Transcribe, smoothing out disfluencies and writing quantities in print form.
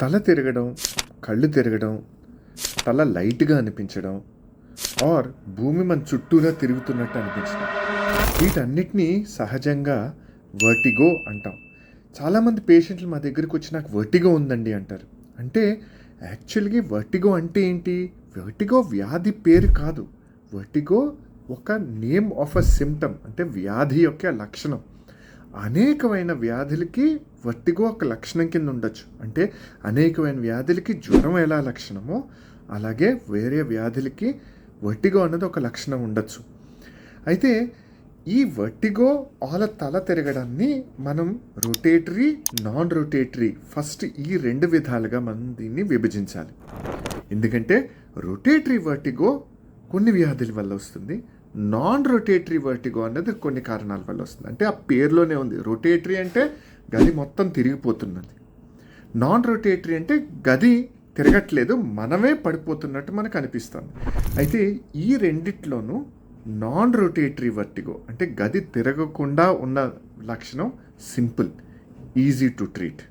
తల తిరగడం, కళ్ళు తిరగడం, తల లైట్‌గా అనిపించడం ఆర్ భూమి మన చుట్టూరా తిరుగుతున్నట్టు అనిపించడం. వీటన్నిటిని సహజంగా వర్టిగో అంటాం. చాలామంది పేషెంట్లు మా దగ్గరికి నాకు వర్టిగో ఉందండి అంటారు. అంటే యాక్చువల్‌గా వర్టిగో అంటే ఏంటి? వర్టిగో వ్యాధి పేరు కాదు. వర్టిగో ఒక నేమ్ ఆఫ్ అ సిమ్టమ్, అంటే వ్యాధి యొక్క లక్షణం. అనేకమైన వ్యాధులకి వర్టిగో ఒక లక్షణం కింద ఉండొచ్చు. అంటే అనేకమైన వ్యాధులకి జ్వరం ఎలా లక్షణమో అలాగే వేరే వ్యాధులకి వర్టిగో అన్నది ఒక లక్షణం ఉండొచ్చు. అయితే ఈ వర్టిగో తల తిరగడాన్ని మనం రొటేటరీ, నాన్ రొటేటరీ, ఫస్ట్ ఈ 2 విధాలుగా మనం దీన్ని విభజించాలి. ఎందుకంటే రొటేటరీ వర్టిగో కొన్ని వ్యాధుల వల్ల వస్తుంది, నాన్ రొటేటరీ వర్టిగో అన్నది కొన్ని కారణాల వల్ల వస్తుంది. అంటే ఆ పేరులోనే ఉంది. రొటేటరీ అంటే గది మొత్తం తిరిగిపోతున్నది, నాన్ రొటేటరీ అంటే గది తిరగట్లేదు, మనమే పడిపోతున్నట్టు మనకు అనిపిస్తుంది. అయితే ఈ రెండిట్లోనూ నాన్ రొటేటరీ వర్టిగో అంటే గది తిరగకుండా ఉన్న లక్షణం సింపుల్, ఈజీ టు ట్రీట్.